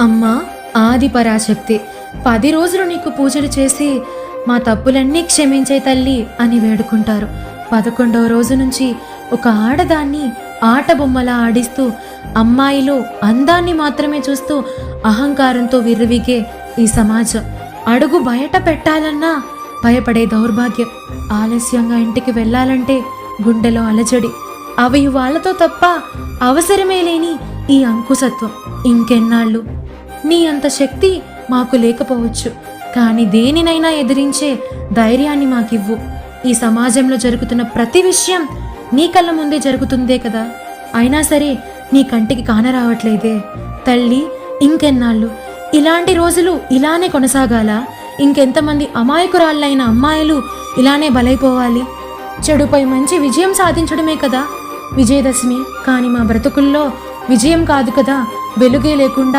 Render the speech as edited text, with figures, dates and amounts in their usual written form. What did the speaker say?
అమ్మా, ఆది పరాశక్తి, 10 రోజులు నీకు పూజలు చేసి మా తప్పులన్నీ క్షమించే తల్లి అని వేడుకుంటారు. 11వ రోజు నుంచి ఒక ఆడదాన్ని ఆట బొమ్మలా ఆడిస్తూ, అమ్మాయిలో అందాన్ని మాత్రమే చూస్తూ అహంకారంతో విర్రవీగే ఈ సమాజం అడుగు బయట పెట్టాలన్నా భయపడే దౌర్భాగ్యం. ఆలస్యంగా ఇంటికి వెళ్ళాలంటే గుండెలో అలజడి. అవి వాళ్ళతో తప్ప అవసరమే లేని ఈ అంకుశత్వం ఇంకెన్నాళ్ళు? నీ అంత శక్తి మాకు లేకపోవచ్చు, కానీ దేనినైనా ఎదిరించే ధైర్యాన్ని మాకివ్వు. ఈ సమాజంలో జరుగుతున్న ప్రతి విషయం నీ కళ్ళ ముందే జరుగుతుందే కదా, అయినా సరే నీ కంటికి కానరావట్లేదే తల్లి. ఇంకెన్నాళ్ళు ఇలాంటి రోజులు ఇలానే కొనసాగాల? ఇంకెంతమంది అమాయకురాళ్ళైన అమ్మాయిలు ఇలానే బలైపోవాలి? చెడుపై మంచి విజయం సాధించడమే కదా విజయదశమి, కానీ మా బ్రతుకుల్లో విజయం కాదు కదా, వెలుగే లేకుండా